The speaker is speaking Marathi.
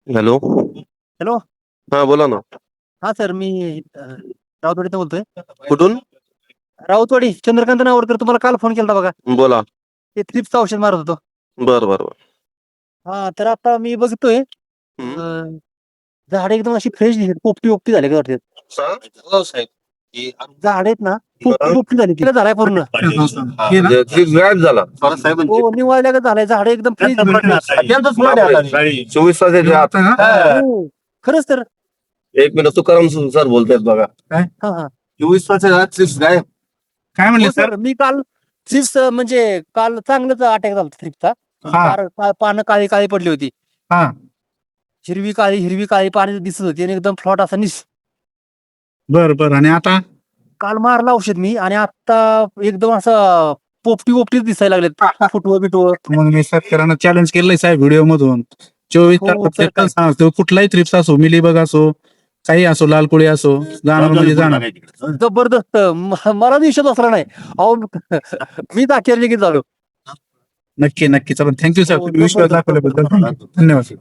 हॅलो. हॅलो. हा बोला ना. हा सर, मी राऊतवाडीतनं बोलतोय. कुठून? राऊतवाडी, चंद्रकांत नावरकर. तुम्हाला काल फोन केला बघा. बोला. ते थ्रिप्सचं औषध मारत होतो. बर बर बर. हा, तर आता मी बघतोय झाडे एकदम अशी फ्रेश दिसत, पोपटी पोपटी झाले का वाटते. साहेब झाड आहेत ना, पोपटी पोपटी झाली. तिला झालाय पूर्ण. गायब झाला. हो, निवाळल्या का झालाय. झाड एकदम फ्रेश. 24 तासाच्या आत. हो, खरंच तर. एक मिनिट, तुकाराम सर बोलतायत बघा. हा हा. 24 तासाच्या आत चिप्स गायब. काय म्हणले हो सर? सर, मी काल थ्रिप्स म्हणजे काल चांगलंच अटॅक झाला थ्रिप्सचा. पानं काळी काळी पडली होती. हा, हिरवी काळी पाणी दिसत होती आणि एकदम फ्लॉट असा बर बर. आणि आता काल मारलं औषध मी, आणि आता एकदम असं पोपटी पोपटी दिसायला लागलेत, फुटवं बिटवं. मग मी शेतकऱ्यांना चॅलेंज केलंय साहेब व्हिडिओ मधून. 24 हो, तासात सर, सांगतो, कुठलाही थ्रिप्स असो, मिलीबग असो, काही असो, लालकोळी असो, जाणार म्हणजे जाणार. जबरदस्त. मला दिवसात असला नाही. अहो, मी दाखल की झालो. नक्की नक्की. चला, थँक्यू सर. हो, विश्वास दाखवल्याबद्दल धन्यवाद.